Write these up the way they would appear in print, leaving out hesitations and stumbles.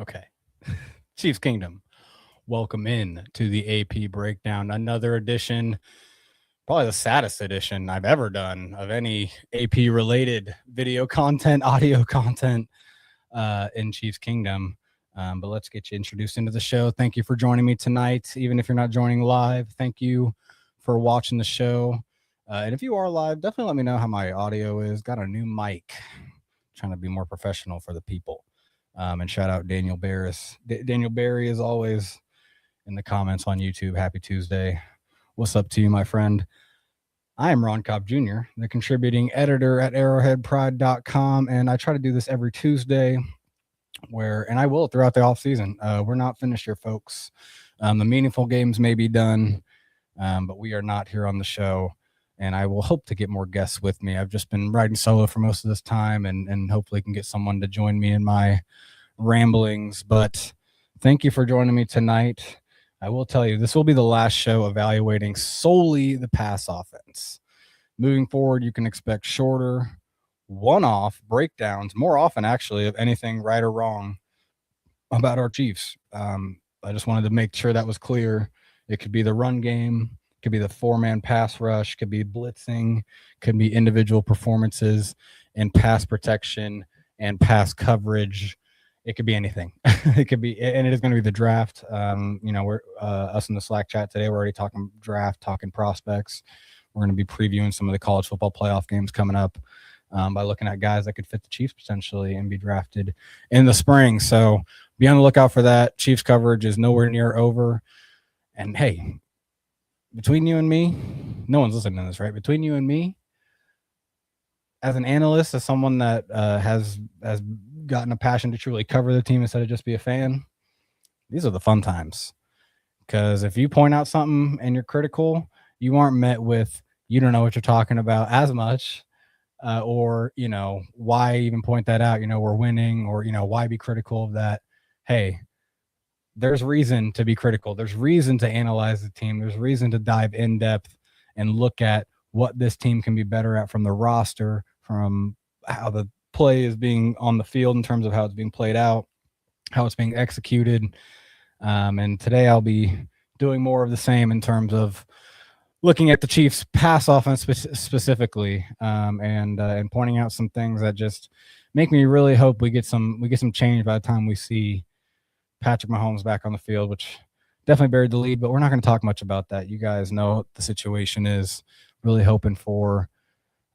Okay. Chiefs Kingdom, welcome in to the AP Breakdown. Another edition, probably the saddest edition I've ever done of any AP-related video content, audio content in Chiefs Kingdom. But let's get you introduced into the show. Thank you for joining me tonight. Even if you're not joining live, thank you for watching the show. And if you are live, definitely let me know how my audio is. Got a new mic. Trying to be more professional for the people. And shout out Daniel Barris. Daniel Barry, as always, in the comments on YouTube. Happy Tuesday. What's up to you, my friend? I am Kopp Jr., the contributing editor at arrowheadpride.com, and I try to do this every Tuesday and I will throughout the offseason. We're not finished here, folks. The meaningful games may be done, but we are not here on the show, and I will hope to get more guests with me. I've just been riding solo for most of this time, and hopefully can get someone to join me in my ramblings. But thank you for joining me tonight. I will tell you, this will be the last show evaluating solely the pass offense. Moving forward, you can expect shorter, one-off breakdowns, more often actually, of anything right or wrong about our Chiefs. I just wanted to make sure that was clear. It could be the run game, could be the four-man pass rush, could be blitzing, could be individual performances in pass protection and pass coverage. It could be anything. It could be, and it is going to be the draft. We're us in the Slack chat today. We're already talking draft, talking prospects. We're going to be previewing some of the college football playoff games coming up by looking at guys that could fit the Chiefs potentially and be drafted in the spring. So be on the lookout for that. Chiefs coverage is nowhere near over. And hey, between you and me, no one's listening to this, right? Between you and me, as an analyst, as someone that has gotten a passion to truly cover the team instead of just be a fan, these are the fun times. Because if you point out something and you're critical, you aren't met with, you don't know what you're talking about as much, or, why even point that out? We're winning, or, why be critical of that? Hey, there's reason to be critical. There's reason to analyze the team. There's reason to dive in depth and look at what this team can be better at from the roster, from how the play is being on the field in terms of how it's being played out, how it's being executed. And today I'll be doing more of the same in terms of looking at the Chiefs pass offense specifically, and pointing out some things that just make me really hope we get some change by the time we see Patrick Mahomes back on the field, which definitely buried the lead, but we're not going to talk much about that. You guys know what the situation is. Really hoping for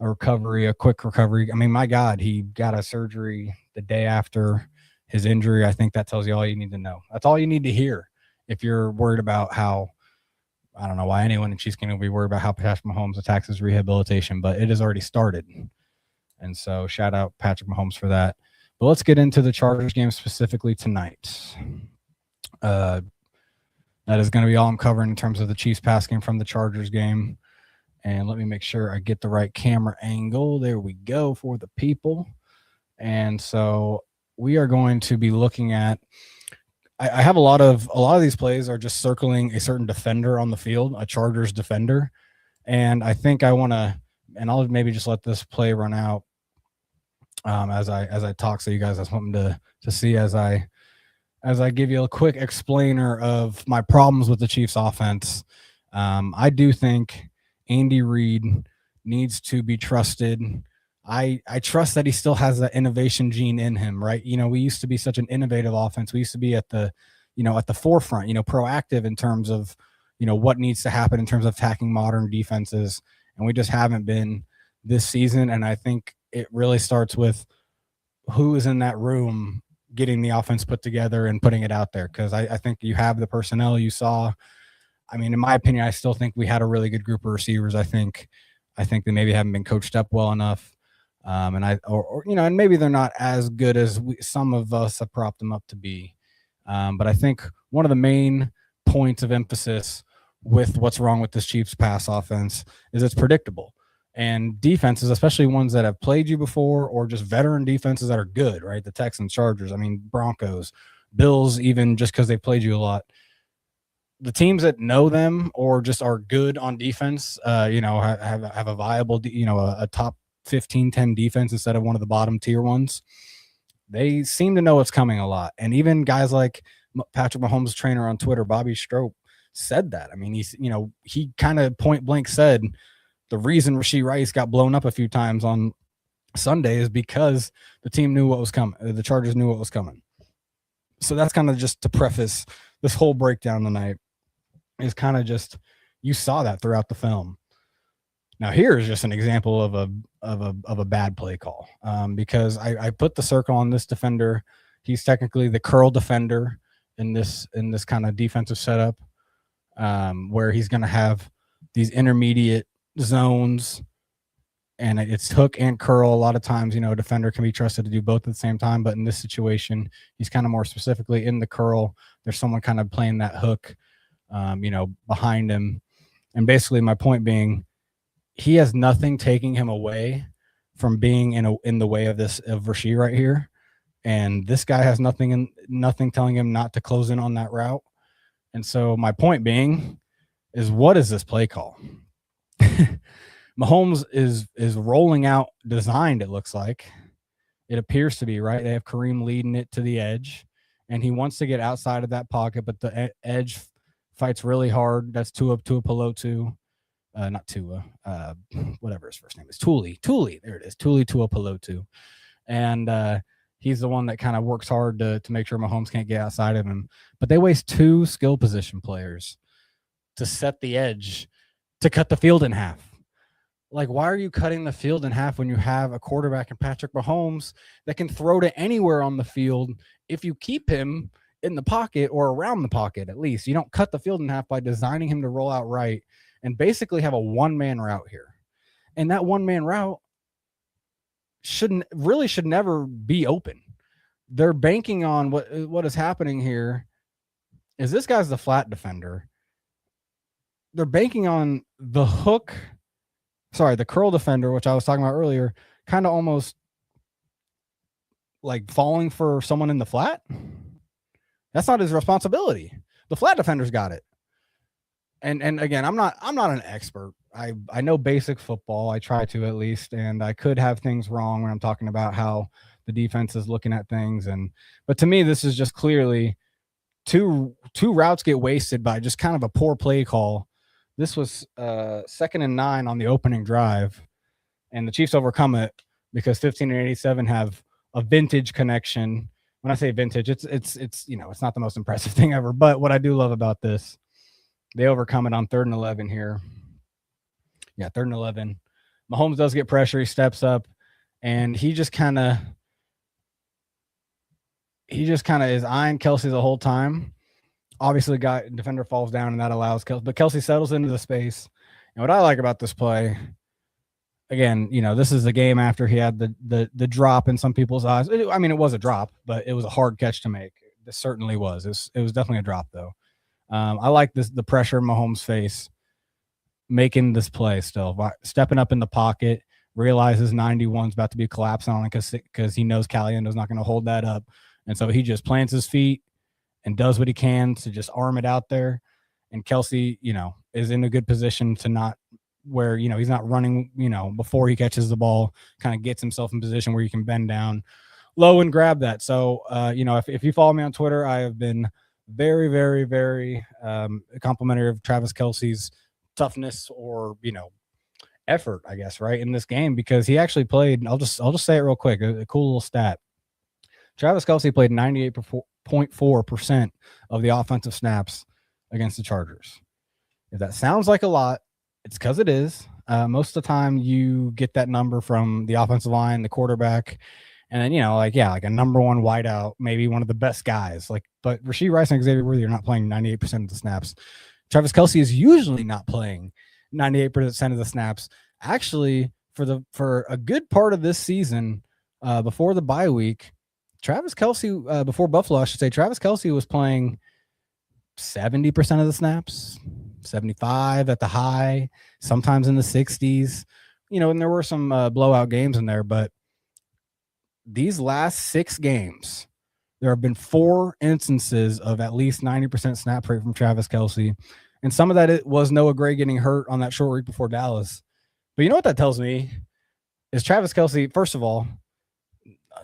a quick recovery. I mean, my God, he got a surgery the day after his injury. I think that tells you all you need to know. That's all you need to hear if you're worried about how, I don't know why anyone in Chiefs Kingdom will be worried about how Patrick Mahomes attacks his rehabilitation, but it has already started. And so shout out Patrick Mahomes for that. But let's get into the Chargers game specifically tonight. That is going to be all I'm covering in terms of the Chiefs pass game from the Chargers game. And let me make sure I get the right camera angle. There we go for the people. And so we are going to be looking at, I have a lot of these plays are just circling a certain defender on the field, a Chargers defender. And I think I want to, and I'll maybe just let this play run out as I talk, so you guys have something to see as I give you a quick explainer of my problems with the Chiefs offense. I do think Andy Reid needs to be trusted. I trust that he still has that innovation gene in him, right? We used to be such an innovative offense. We used to be at the forefront, proactive in terms of, what needs to happen in terms of attacking modern defenses. And we just haven't been this season. And I think it really starts with who is in that room getting the offense put together and putting it out there. Because I think you have the personnel you saw. I mean, in my opinion, I still think we had a really good group of receivers. I think they maybe haven't been coached up well enough. And maybe they're not as good as some of us have propped them up to be. But I think one of the main points of emphasis with what's wrong with this Chiefs pass offense is it's predictable. And defenses, especially ones that have played you before, or just veteran defenses that are good, right? The Texans, Chargers, Broncos, Bills, even just because they've played you a lot. The teams that know them or just are good on defense, have a viable, a top 15, 10 defense instead of one of the bottom tier ones. they seem to know what's coming a lot. And even guys like Patrick Mahomes' trainer on Twitter, Bobby Strope, said that. I mean, he kind of point blank said the reason Rashee Rice got blown up a few times on Sunday is because the team knew what was coming. The Chargers knew what was coming. So that's kind of just to preface this whole breakdown tonight, is kind of just, you saw that throughout the film. Now here's just an example of a bad play call, because I put the circle on this defender. He's technically the curl defender in this kind of defensive setup, where he's going to have these intermediate zones, and it's hook and curl. A lot of times, a defender can be trusted to do both at the same time, but in this situation, he's kind of more specifically in the curl. There's someone kind of playing that hook, behind him. And basically my point being, he has nothing taking him away from being in the way of Rashee right here. And this guy has nothing telling him not to close in on that route. And so my point being is, what is this play call? Mahomes is rolling out designed, it looks like. It appears to be, right? They have Kareem leading it to the edge, and he wants to get outside of that pocket, but the edge fights really hard. That's Tua Pelotu. Not Tua, whatever his first name is. Tuli. There it is. Tuli Pelotu. And he's the one that kind of works hard to make sure Mahomes can't get outside of him. But they waste 2 skill position players to set the edge to cut the field in half. Like, why are you cutting the field in half when you have a quarterback in Patrick Mahomes that can throw to anywhere on the field if you keep him in the pocket or around the pocket? At least you don't cut the field in half by designing him to roll out right and basically have a one-man route here. And that one-man route should never be open. They're banking on what is happening here is this guy's the flat defender. They're banking on the curl defender, which I was talking about earlier, kind of almost like falling for someone in the flat. That's not his responsibility. The flat defender's got it. And again, I'm not an expert. I know basic football. I try to, at least, and I could have things wrong when I'm talking about how the defense is looking at things. But to me, this is just clearly two routes get wasted by just kind of a poor play call. This was 2nd and 9 on the opening drive, and the Chiefs overcome it because 15 and 87 have a vintage connection. When I say vintage, it's it's not the most impressive thing ever, but what I do love about this, they overcome it on 3rd and 11 here. Yeah, 3rd and 11. Mahomes does get pressure. He steps up, and he just kind of is eyeing Kelsey the whole time. Obviously, defender falls down, and that allows Kelsey. But Kelsey settles into the space. And what I like about this play, again, this is the game after he had the drop in some people's eyes. I mean, it was a drop, but it was a hard catch to make. This certainly was. It was definitely a drop, though. I like the pressure in Mahomes' face, making this play still. Stepping up in the pocket, realizes 91's about to be collapsing on him because he knows Caliendo's not going to hold that up. And so he just plants his feet and does what he can to just arm it out there. And Kelsey, is in a good position to not where, he's not running, before he catches the ball, kind of gets himself in position where he can bend down low and grab that. So, if you follow me on Twitter, I have been very, very, very complimentary of Travis Kelce's toughness or, effort, I guess, right, in this game, because he actually played, I'll just say it real quick, a cool little stat. Travis Kelce played 98.4% of the offensive snaps against the Chargers. If that sounds like a lot, it's because it is. Most of the time you get that number from the offensive line, the quarterback, and then, like a number one wideout, maybe one of the best guys. But Rashee Rice and Xavier Worthy are not playing 98% of the snaps. Travis Kelce is usually not playing 98% of the snaps. Actually, for a good part of this season, before the bye week, Travis Kelce, before Buffalo, I should say, Travis Kelce was playing 70% of the snaps, 75 at the high, sometimes in the 60s, and there were some blowout games in there. But these last 6 games, there have been 4 instances of at least 90% snap rate from Travis Kelce. And some of that it was Noah Gray getting hurt on that short week before Dallas. But you know what that tells me is Travis Kelce, first of all,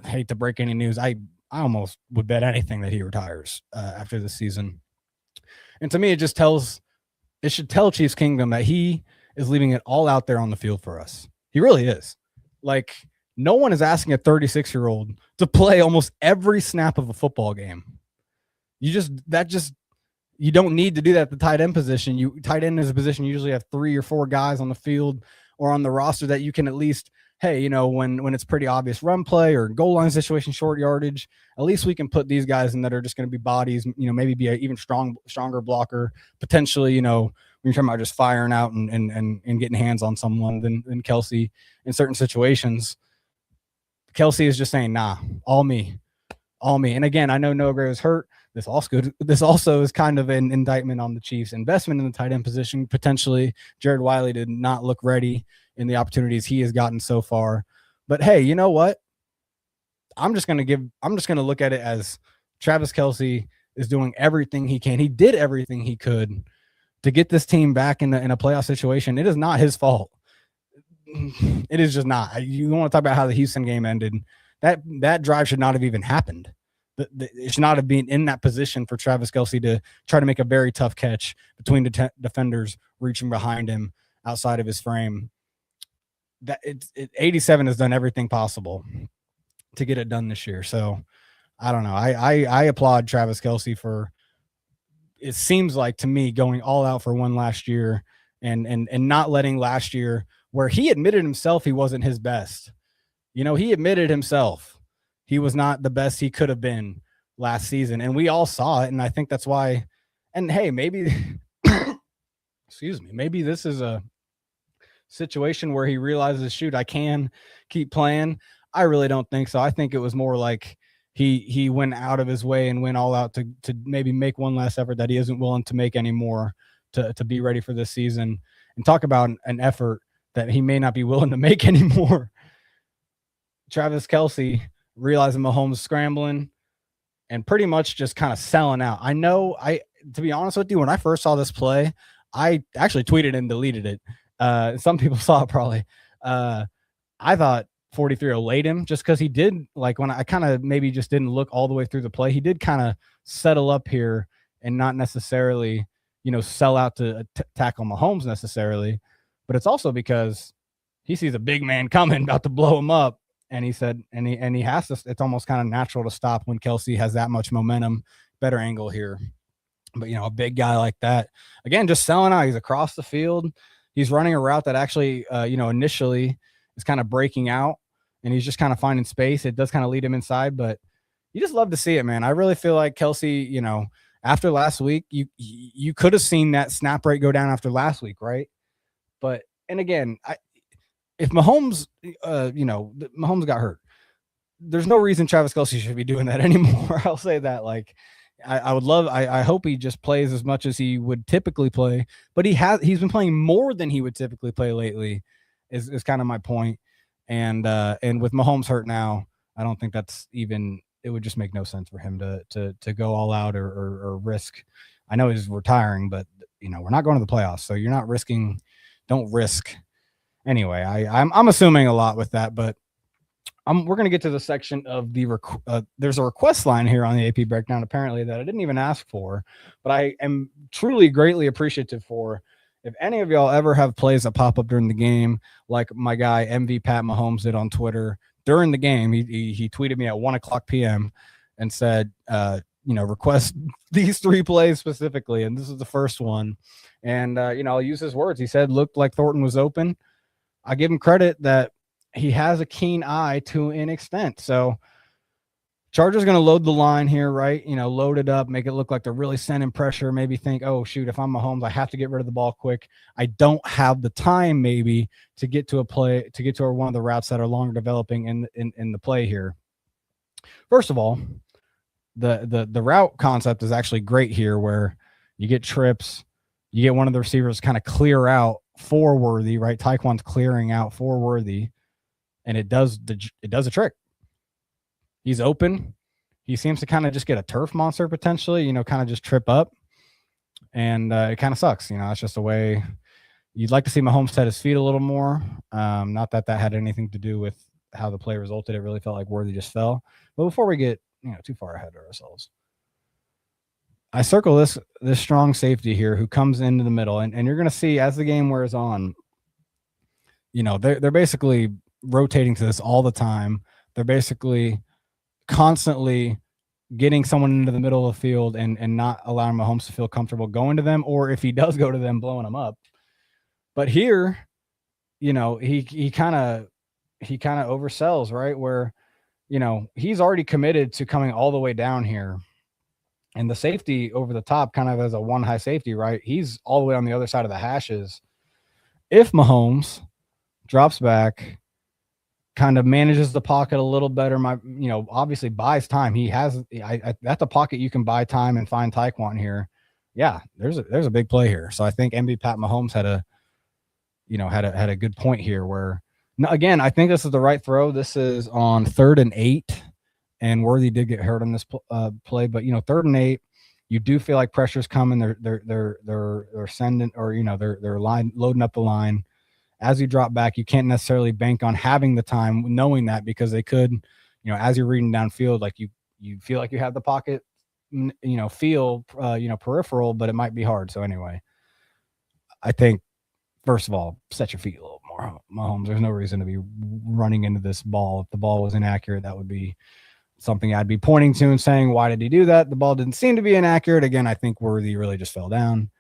hate to break any news. I almost would bet anything that he retires after this season. And to me, it should tell Chiefs Kingdom that he is leaving it all out there on the field for us. He really is. Like, no one is asking a 36-year-old to play almost every snap of a football game. You don't need to do that at the tight end position. Tight end is a position you usually have 3 or 4 guys on the field or on the roster that you can at least, hey, when it's pretty obvious run play or goal line situation, short yardage, at least we can put these guys in that are just going to be bodies, maybe be an even stronger blocker, potentially, when you're talking about just firing out and getting hands on someone than Kelsey in certain situations. Kelsey is just saying, nah, all me. And again, I know Noah Gray was hurt. This also is kind of an indictment on the Chiefs' investment in the tight end position. Potentially, Jared Wiley did not look ready in the opportunities he has gotten so far. But hey, you know what? I'm just gonna look at it as Travis Kelce is doing everything he can. He did everything he could to get this team back in a playoff situation. It is not his fault. It is just not. You want to talk about how the Houston game ended? That drive should not have even happened. It should not have been in that position for Travis Kelce to try to make a very tough catch between the defenders reaching behind him outside of his frame. 87 has done everything possible to get it done this year. So I don't know. I applaud Travis Kelce for, it seems like to me, going all out for one last year and not letting last year, where he admitted himself he wasn't his best. He admitted himself he was not the best he could have been last season, and we all saw it. And I think that's why. And hey, maybe excuse me, maybe this is a situation where he realizes, shoot, I can keep playing. I really don't think so. I think it was more like he went out of his way and went all out to maybe make one last effort that he isn't willing to make anymore to be ready for this season. And talk about an effort that he may not be willing to make anymore. Travis Kelce realizing Mahomes scrambling and pretty much just kind of selling out. To be honest with you, when I first saw this play, I actually tweeted and deleted it. Some people saw it probably. I thought 43 laid him just because he did, like, when I kind of maybe just didn't look all the way through the play, he did kind of settle up here and not necessarily, sell out to tackle Mahomes necessarily. But it's also because he sees a big man coming, about to blow him up. And he said, and he has to, it's almost kind of natural to stop when Kelce has that much momentum, better angle here. But, a big guy like that, again, just selling out. He's across the field. He's running a route that actually, initially is kind of breaking out, and he's just kind of finding space. It does kind of lead him inside, but you just love to see it, man. I really feel like Kelce, after last week, you could have seen that snap rate go down after last week, right? But, and again, if Mahomes, Mahomes got hurt, there's no reason Travis Kelce should be doing that anymore. I'll say that. Like, I hope he just plays as much as he would typically play, but he's been playing more than he would typically play lately is kind of my point. And with Mahomes hurt now, I don't think it would just make no sense for him to go all out or risk. I know he's retiring, but we're not going to the playoffs, so you're not risking. Don't risk. Anyway, I'm assuming a lot with that, but we're going to get to the section of there's a request line here on the AP Breakdown, apparently, that I didn't even ask for, but I am truly greatly appreciative for. If any of y'all ever have plays that pop up during the game, like my guy MV Pat Mahomes did on Twitter during the game, he tweeted me at 1:00 p.m. and said, request these 3 plays specifically, and this is the first one. And I'll use his words. He said, looked like Thornton was open. I give him credit that he has a keen eye to an extent. So Chargers going to load the line here, right? Load it up, make it look like they're really sending pressure. Maybe think, oh, shoot, if I'm Mahomes, I have to get rid of the ball quick. I don't have the time maybe to get to one of the routes that are longer developing in the play here. First of all, the route concept is actually great here, where you get trips, you get one of the receivers kind of clear out for Worthy, right? Tyquan's clearing out for Worthy, and it does a trick. He's open. He seems to kind of just get a turf monster potentially, kind of just trip up, and it kind of sucks. It's just a way you'd like to see Mahomes set his feet a little more. Not that had anything to do with how the play resulted. It really felt like Worthy just fell. But before we get too far ahead of ourselves, I circle this strong safety here who comes into the middle, and you're going to see as the game wears on, they're basically rotating to this all the time. They're basically constantly getting someone into the middle of the field and not allowing Mahomes to feel comfortable going to them, or if he does go to them, blowing them up. But here, he kind of oversells, right? Where, he's already committed to coming all the way down here. And the safety over the top kind of as a one high safety, right? He's all the way on the other side of the hashes. If Mahomes drops back, kind of manages the pocket a little better, obviously buys time. He has at the pocket, you can buy time and find Tyquan here. Yeah, there's a big play here. So I think MB Pat Mahomes had a good point here where, again, I think this is the right throw. This is on 3rd and 8. And Worthy did get hurt on this play, but 3rd and 8, you do feel like pressure's coming. They're sending, or they're loading up the line. As you drop back, you can't necessarily bank on having the time, knowing that, because they could, as you're reading downfield, like you feel like you have the pocket, peripheral, but it might be hard. So anyway, I think first of all, set your feet a little more, Mahomes. There's no reason to be running into this ball. If the ball was inaccurate, that would be something I'd be pointing to and saying, why did he do that? The ball didn't seem to be inaccurate. Again, I think Worthy really just fell down.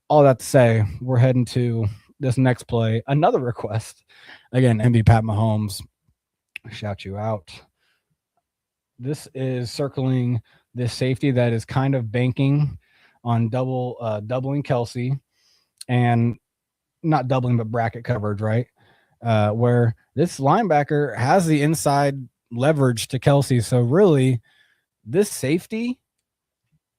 All that to say, we're heading to this next play. Another request. Again, MB Pat Mahomes, shout you out. This is circling this safety that is kind of banking on doubling Kelsey, and not doubling, but bracket coverage, right? Where this linebacker has the inside leverage to Kelsey. So really, this safety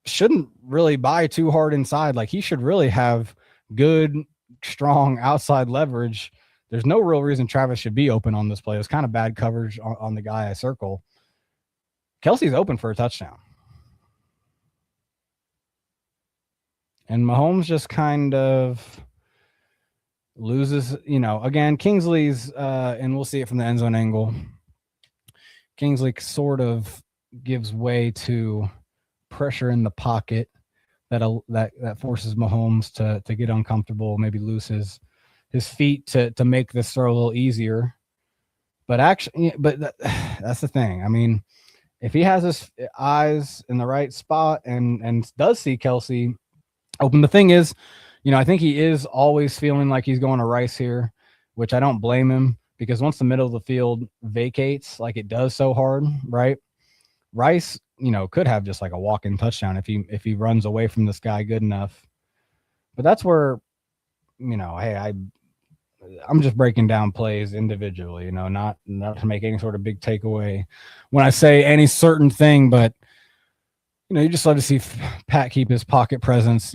shouldn't really buy too hard inside. Like, he should really have good, strong outside leverage. There's no real reason Travis should be open on this play. It's kind of bad coverage on the guy I circle. Kelsey's open for a touchdown. And Mahomes just kind of loses, again, Kingsley's, and we'll see it from the end zone angle. Kingsley sort of gives way to pressure in the pocket that forces Mahomes to get uncomfortable, maybe lose his feet to make this throw a little easier. But actually, that's the thing. I mean, if he has his eyes in the right spot and does see Kelsey open, the thing is, I think he is always feeling like he's going to Rice here, which I don't blame him, because once the middle of the field vacates like it does so hard, right? Rice, could have just like a walk-in touchdown if he runs away from this guy good enough. But that's where, hey, I'm just breaking down plays individually, not to make any sort of big takeaway when I say any certain thing, but you just love to see Pat keep his pocket presence,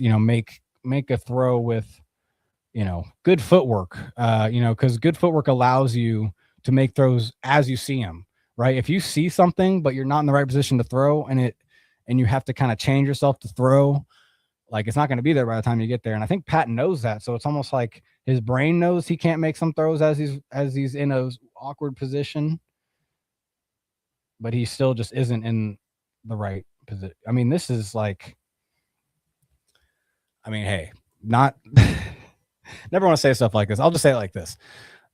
make a throw with, good footwork, because good footwork allows you to make throws as you see them, right? If you see something, but you're not in the right position to throw, and you have to kind of change yourself to throw, like, it's not going to be there by the time you get there. And I think Pat knows that. So it's almost like his brain knows he can't make some throws as he's in a awkward position, but he still just isn't in the right position. I mean, this is like, hey, not never want to say stuff like this. I'll just say it like this.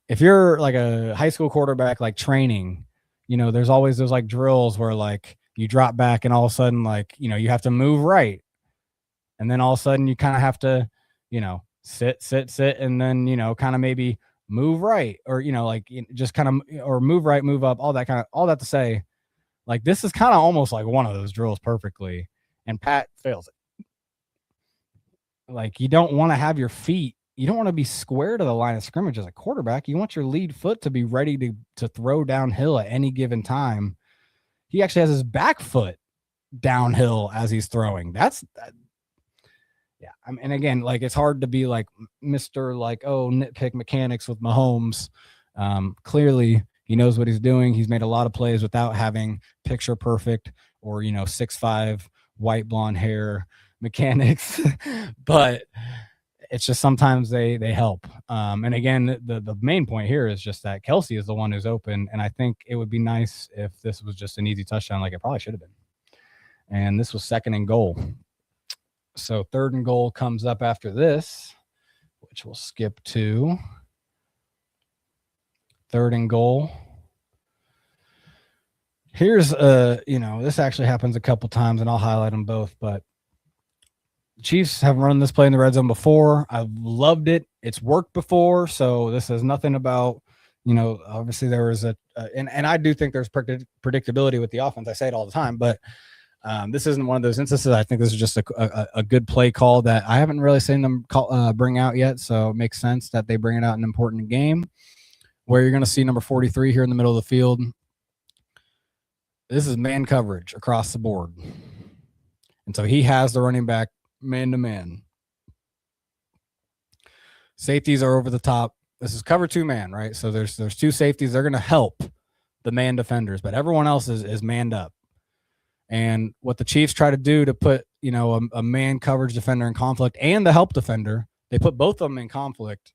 If you're like a high school quarterback, like training, there's always those like drills where like you drop back and all of a sudden, like, you have to move right. And then all of a sudden you kind of have to, sit, and then, kind of maybe move right, or, just kind of, or move right, move up, all that to say, like, this is kind of almost like one of those drills perfectly. And Pat fails it. Like, you don't want to have your feet, you don't want to be square to the line of scrimmage as a quarterback. You want your lead foot to be ready to throw downhill at any given time. He actually has his back foot downhill as he's throwing. Yeah. And again, like, it's hard to be like Mr. like, nitpick mechanics with Mahomes. Clearly he knows what he's doing. He's made a lot of plays without having picture perfect or, 6'5" white blonde hair mechanics. But it's just sometimes they help. And again, the main point here is just that Kelsey is the one who's open, and I think it would be nice if this was just an easy touchdown, like it probably should have been. And this was 2nd and goal. So 3rd and goal comes up after this, which we'll skip to. 3rd and goal. Here's this actually happens a couple times, and I'll highlight them both, but Chiefs have run this play in the red zone before. I've loved it. It's worked before, so this is nothing about, obviously there was and I do think there's predictability with the offense. I say it all the time, but this isn't one of those instances. I think this is just a good play call that I haven't really seen them bring out yet, so it makes sense that they bring it out in an important game where you're going to see number 43 here in the middle of the field. This is man coverage across the board. And so he has the running back man-to-man. Safeties are over the top. This is cover 2 man, right? So there's 2 safeties. They're going to help the man defenders, but everyone else is manned up. And what the Chiefs try to do to put, a man coverage defender in conflict and the help defender, they put both of them in conflict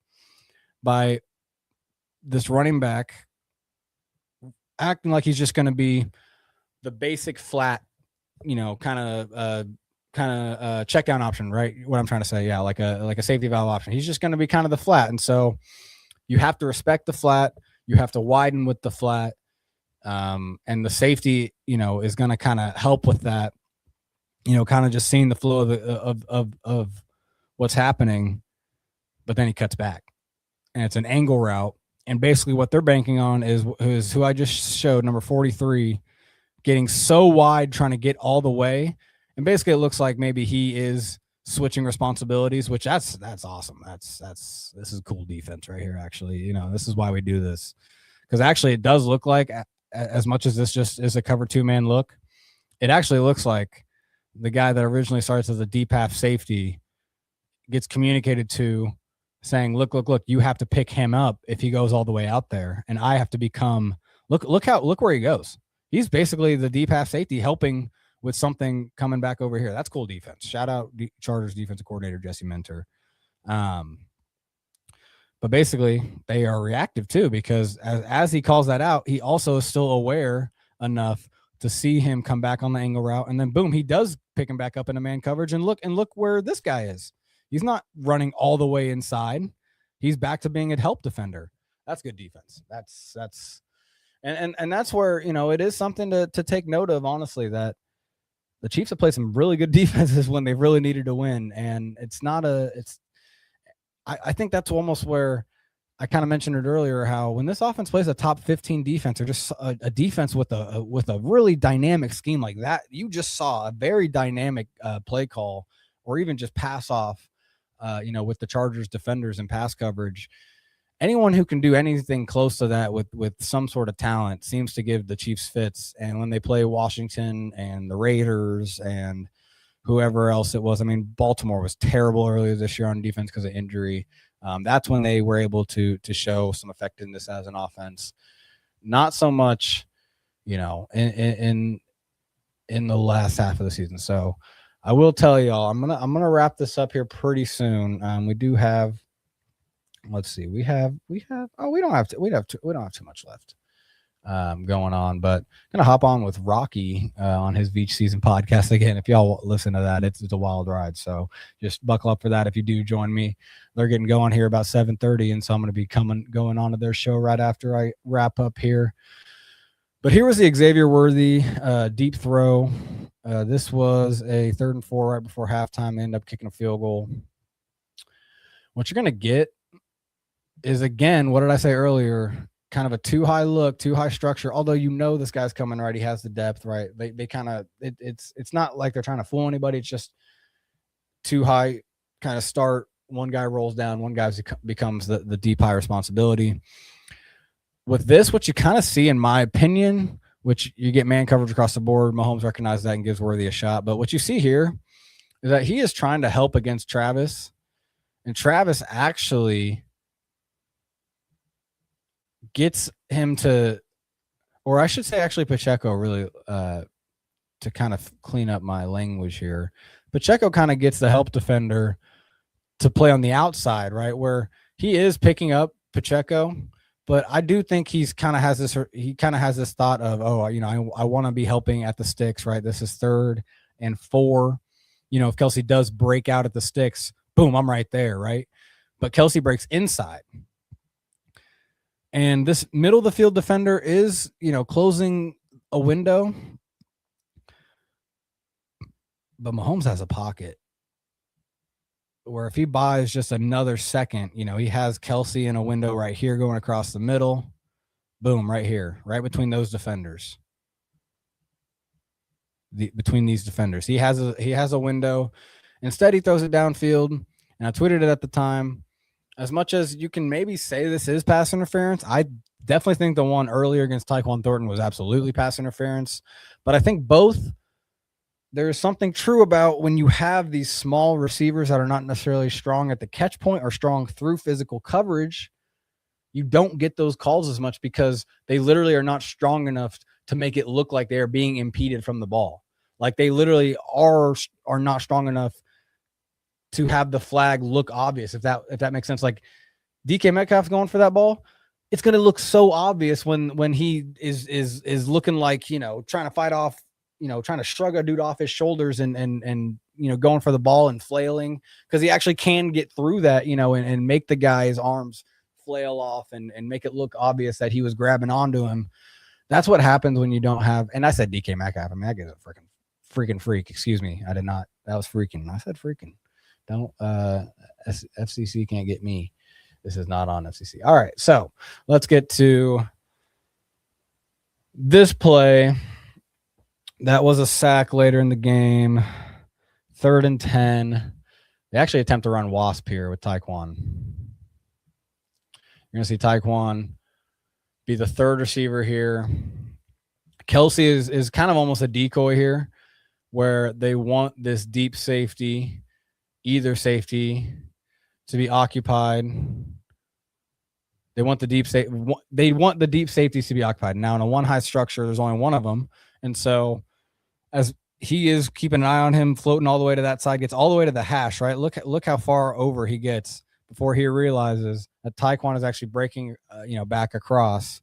by this running back acting like he's just going to be the basic flat, kind of check down option, right? What I'm trying to say. Yeah. Like a safety valve option. He's just going to be kind of the flat. And so you have to respect the flat. You have to widen with the flat. And the safety, is going to kind of help with that, kind of just seeing the flow of what's happening, but then he cuts back and it's an angle route. And basically what they're banking on is who I just showed, number 43, getting so wide, trying to get all the way. And basically it looks like maybe he is switching responsibilities, which that's awesome. This is cool defense right here. Actually, this is why we do this. Because actually it does look like, as much as this just is a cover 2 man look, it actually looks like the guy that originally starts as a deep half safety gets communicated to saying, look, you have to pick him up if he goes all the way out there. And I have to become, look where he goes. He's basically the deep half safety helping with something coming back over here. That's cool defense. Shout out Chargers defensive coordinator, Jesse Mentor. But basically they are reactive too, because as he calls that out, he also is still aware enough to see him come back on the angle route. And then boom, he does pick him back up in a man coverage, and look where this guy is. He's not running all the way inside. He's back to being a help defender. That's good defense. That's where, it is something to take note of, honestly, that the Chiefs have played some really good defenses when they've really needed to win. And I think that's almost where I kind of mentioned it earlier, how when this offense plays a top 15 defense, or just a defense with a really dynamic scheme like that, you just saw a very dynamic play call, or even just pass off, with the Chargers defenders and pass coverage. Anyone who can do anything close to that with some sort of talent seems to give the Chiefs fits. And when they play Washington and the Raiders and whoever else it was, I mean, Baltimore was terrible earlier this year on defense because of injury. That's when they were able to show some effectiveness as an offense. Not so much, in the last half of the season. So I will tell y'all, I'm gonna wrap this up here pretty soon. We do have, let's see, we don't have too much left going on, but I'm gonna hop on with Rocky on his Beach Season podcast again. If y'all listen to that, it's a wild ride, so just buckle up for that if you do join me. They're getting going here about 7:30, and so I'm going to be going on to their show right after I wrap up here. But here was the Xavier Worthy deep throw. This was a 3rd and 4 right before halftime. They end up kicking a field goal. What you're going to get is, again, what did I say earlier? Kind of a too high look, too high structure. Although this guy's coming right, he has the depth, right? They kind of it's not like they're trying to fool anybody. It's just too high kind of start. One guy rolls down, one guy becomes the deep high responsibility. With this, what you kind of see, in my opinion, which you get man coverage across the board. Mahomes recognizes that and gives Worthy a shot. But what you see here is that he is trying to help against Travis, and Travis actually gets him to, or I should say actually Pacheco really, to kind of clean up my language here. Pacheco kind of gets the help defender to play on the outside, right? Where he is picking up Pacheco, but I do think he kind of has this thought of, oh, I want to be helping at the sticks, right? This is 3rd and 4. If Kelce does break out at the sticks, boom, I'm right there, right? But Kelce breaks inside. And this middle of the field defender is, closing a window. But Mahomes has a pocket where if he buys just another second, he has Kelce in a window right here going across the middle. Boom, right here, right between those defenders. Between these defenders. He has a window. Instead, he throws it downfield. And I tweeted it at the time. As much as you can maybe say this is pass interference, I definitely think the one earlier against Tyquan Thornton was absolutely pass interference. But I think both, there's something true about when you have these small receivers that are not necessarily strong at the catch point or strong through physical coverage, you don't get those calls as much because they literally are not strong enough to make it look like they are being impeded from the ball. Like they literally are not strong enough to have the flag look obvious, if that makes sense. Like DK Metcalf going for that ball, it's going to look so obvious when he is looking like, trying to fight off, trying to shrug a dude off his shoulders and going for the ball and flailing, because he actually can get through that, and make the guy's arms flail off and make it look obvious that he was grabbing onto him. That's what happens when you don't have, and I said DK Metcalf. I mean, that guy's a freaking freak. Excuse me. I did not. That was freaking. I said freaking. Don't FCC can't get me. This is not on FCC. All right, so let's get to this play. That was a sack later in the game. 3rd and 10. They actually attempt to run wasp here with Tyquan. You're gonna see Tyquan be the 3rd receiver here. Kelce is kind of almost a decoy here, where they want this deep safety, either safety, to be occupied. They want the deep safeties to be occupied. Now in a one high structure, there's only one of them, and so as he is keeping an eye on him, floating all the way to that side, gets all the way to the hash. Right, look how far over he gets before he realizes that Tyquan is actually breaking, back across.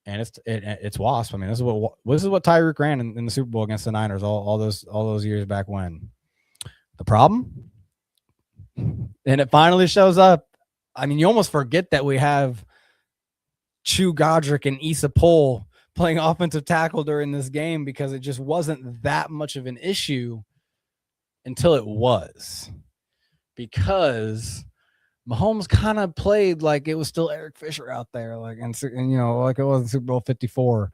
And it's wasp. I mean, this is what Tyreek ran in the Super Bowl against the Niners all those years back when. The problem, and it finally shows up. I mean, you almost forget that we have Chu Godric and Issa Poole playing offensive tackle during this game, because it just wasn't that much of an issue until it was, because Mahomes kind of played like it was still Eric Fisher out there, like and like it was in Super Bowl 54.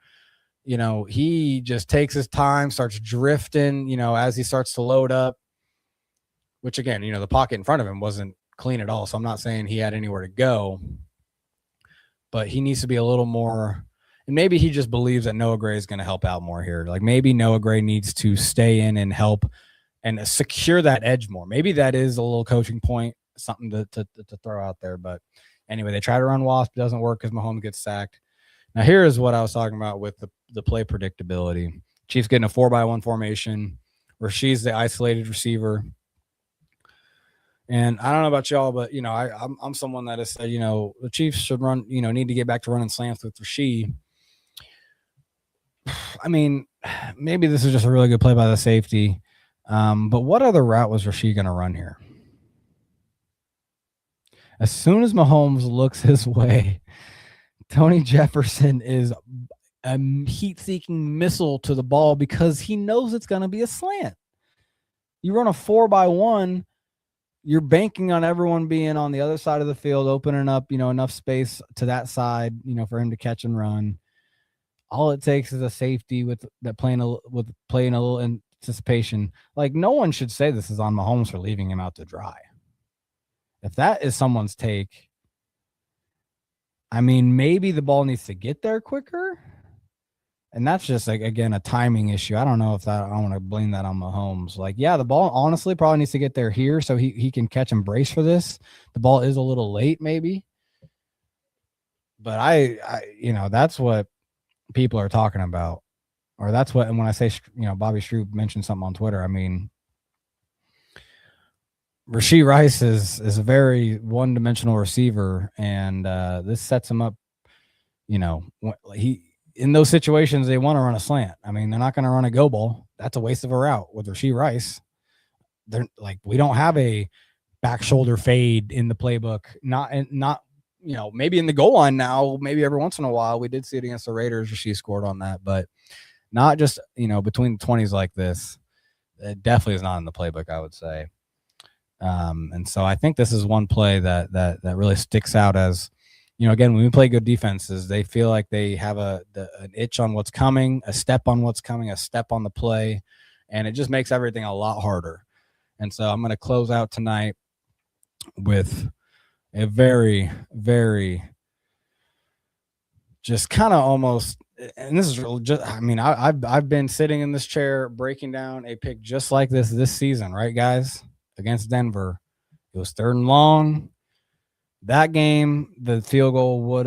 He just takes his time, starts drifting, as he starts to load up. Which again, the pocket in front of him wasn't clean at all. So I'm not saying he had anywhere to go, but he needs to be a little more. And maybe he just believes that Noah Gray is going to help out more here. Like maybe Noah Gray needs to stay in and help and secure that edge more. Maybe that is a little coaching point, something to throw out there. But anyway, they try to run wasp. It doesn't work because Mahomes gets sacked. Now here is what I was talking about with the play predictability. Chiefs getting a 4-by-1 formation where she's the isolated receiver. And I don't know about y'all, but I'm someone that has said, the Chiefs should run, need to get back to running slants with Rasheed. I mean, maybe this is just a really good play by the safety. But what other route was Rasheed going to run here? As soon as Mahomes looks his way, Tony Jefferson is a heat-seeking missile to the ball because he knows it's going to be a slant. You run a 4-by-1. You're banking on everyone being on the other side of the field, opening up, enough space to that side, for him to catch and run. All it takes is a safety with playing a little anticipation. Like no one should say this is on Mahomes for leaving him out to dry. If that is someone's take, I mean, maybe the ball needs to get there quicker. And that's just like, again, a timing issue. I don't know if I want to blame that on Mahomes. Like, yeah, the ball honestly probably needs to get there here so he can catch and brace for this. The ball is a little late, maybe. But I that's what people are talking about. Or that's what, and when I say, Bobby Stroop mentioned something on Twitter, I mean, Rashee Rice is a very one-dimensional receiver, and this sets him up. In those situations they want to run a slant. I mean, they're not going to run a go ball. That's a waste of a route with Rashee Rice. They're like, we don't have a back shoulder fade in the playbook. Not maybe in the goal line now. Maybe every once in a while we did see it against the Raiders. Rashee scored on that, but not just between the 20s like this. It definitely is not in the playbook, I would say. And so I think this is one play that really sticks out as, again, when we play good defenses, they feel like they have an itch on what's coming, a step on what's coming, a step on the play, and it just makes everything a lot harder. And so I'm going to close out tonight with a very, very just kind of almost, and this is just, I mean, I've been sitting in this chair breaking down a pick just like this season, right, guys? Against Denver. It was 3rd and long. That game, the field goal would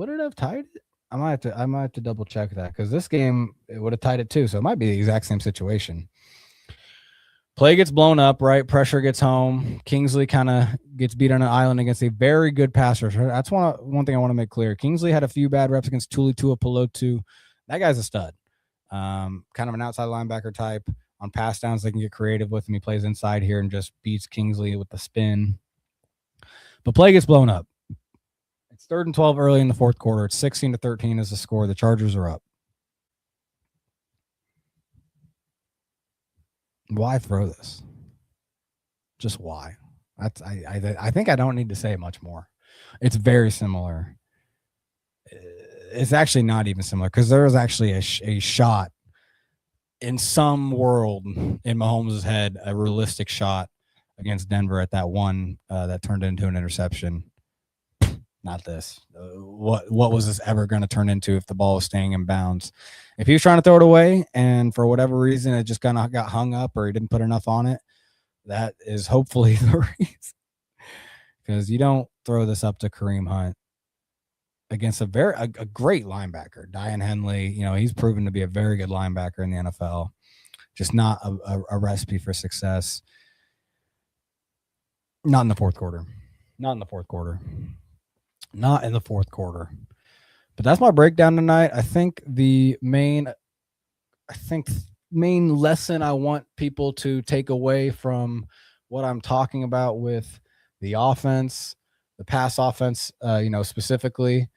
it have tied it? I might have to double check that, because this game it would have tied it too. So it might be the exact same situation. Play gets blown up, right? Pressure gets home. Kingsley kind of gets beat on an island against a very good passer. That's one thing I want to make clear. Kingsley had a few bad reps against Tuli Tuipulotu. That guy's a stud. Kind of an outside linebacker type. On pass downs, they can get creative with him. He plays inside here and just beats Kingsley with the spin. But play gets blown up. It's 3rd and 12 early in the 4th quarter. It's 16-13 is the score. The Chargers are up. Why throw this? Just why? I think I don't need to say much more. It's very similar. It's actually not even similar, because there was actually a shot in some world in Mahomes' head, a realistic shot against Denver at that one that turned into an interception. Not this. What was this ever going to turn into if the ball was staying in bounds? If he was trying to throw it away and for whatever reason it just kind of got hung up or he didn't put enough on it, that is hopefully the reason. Because you don't throw this up to Kareem Hunt against a great linebacker, Diane Henley. He's proven to be a very good linebacker in the NFL. Just not a recipe for success. Not in the fourth quarter. But that's my breakdown tonight. I think the main lesson I want people to take away from what I'm talking about with the offense, the pass offense, specifically,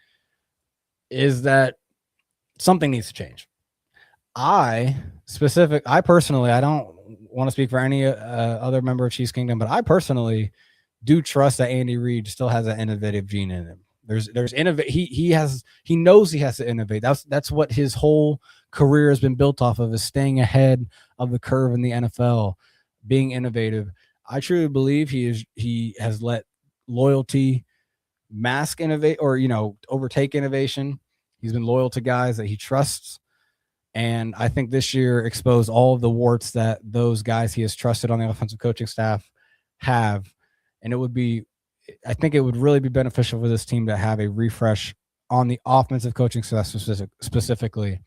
is that something needs to change. I personally, I don't want to speak for any other member of Chiefs Kingdom, but I personally do trust that Andy Reid still has an innovative gene in him. There's innovate. He knows he has to innovate. That's what his whole career has been built off of, is staying ahead of the curve in the NFL, being innovative. I truly believe he has let loyalty mask innovate, or overtake innovation. He's been loyal to guys that he trusts, and I think this year exposed all of the warts that those guys he has trusted on the offensive coaching staff have. And I think it would really be beneficial for this team to have a refresh on the offensive coaching staff specifically.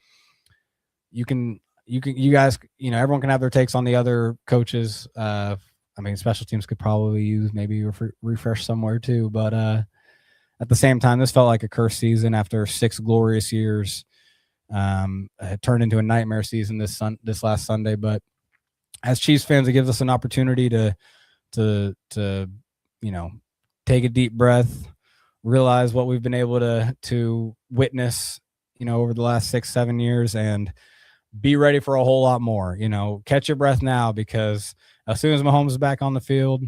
You guys, everyone can have their takes on the other coaches. Special teams could probably use maybe refresh somewhere too. But at the same time, this felt like a cursed season after 6 glorious years. It turned into a nightmare season this last Sunday. But as Chiefs fans, it gives us an opportunity to take a deep breath, realize what we've been able to witness, over the last 6-7 years, and be ready for a whole lot more. Catch your breath now, because as soon as Mahomes is back on the field,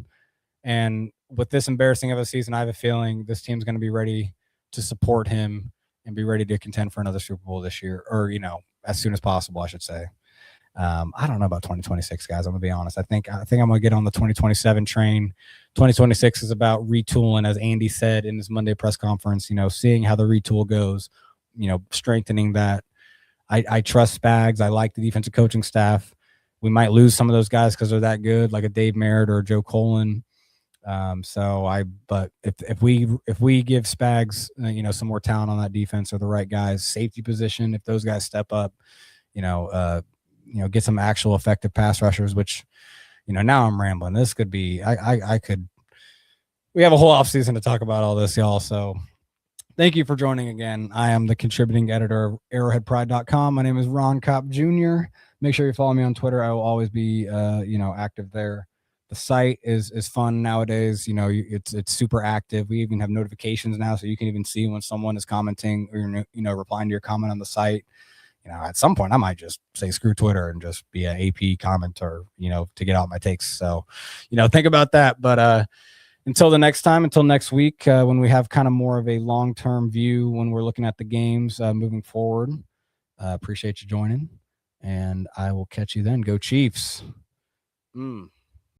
and with this embarrassing of a season, I have a feeling this team's going to be ready to support him and be ready to contend for another Super Bowl this year, or, as soon as possible, I should say. I don't know about 2026, guys. I'm gonna be honest. I think I'm gonna get on the 2027 train. 2026 is about retooling, as Andy said in his Monday press conference. Seeing how the retool goes. Strengthening that. I trust Spags. I like the defensive coaching staff. We might lose some of those guys because they're that good, like a Dave Merritt or Joe Colin. But if we give Spags, some more talent on that defense, or the right guys, safety position, if those guys step up, get some actual effective pass rushers, which, now I'm rambling. This could be, we have a whole offseason to talk about all this, y'all. So thank you for joining again. I am the contributing editor of arrowheadpride.com. My name is Ron Kopp Jr. Make sure you follow me on Twitter. I will always be, active there. The site is fun nowadays. It's super active. We even have notifications now, so you can even see when someone is commenting or, replying to your comment on the site. At some point I might just say screw Twitter and just be an AP commenter, to get out my takes. So, think about that. But until next week, when we have kind of more of a long-term view when we're looking at the games moving forward, appreciate you joining, and I will catch you then. Go Chiefs.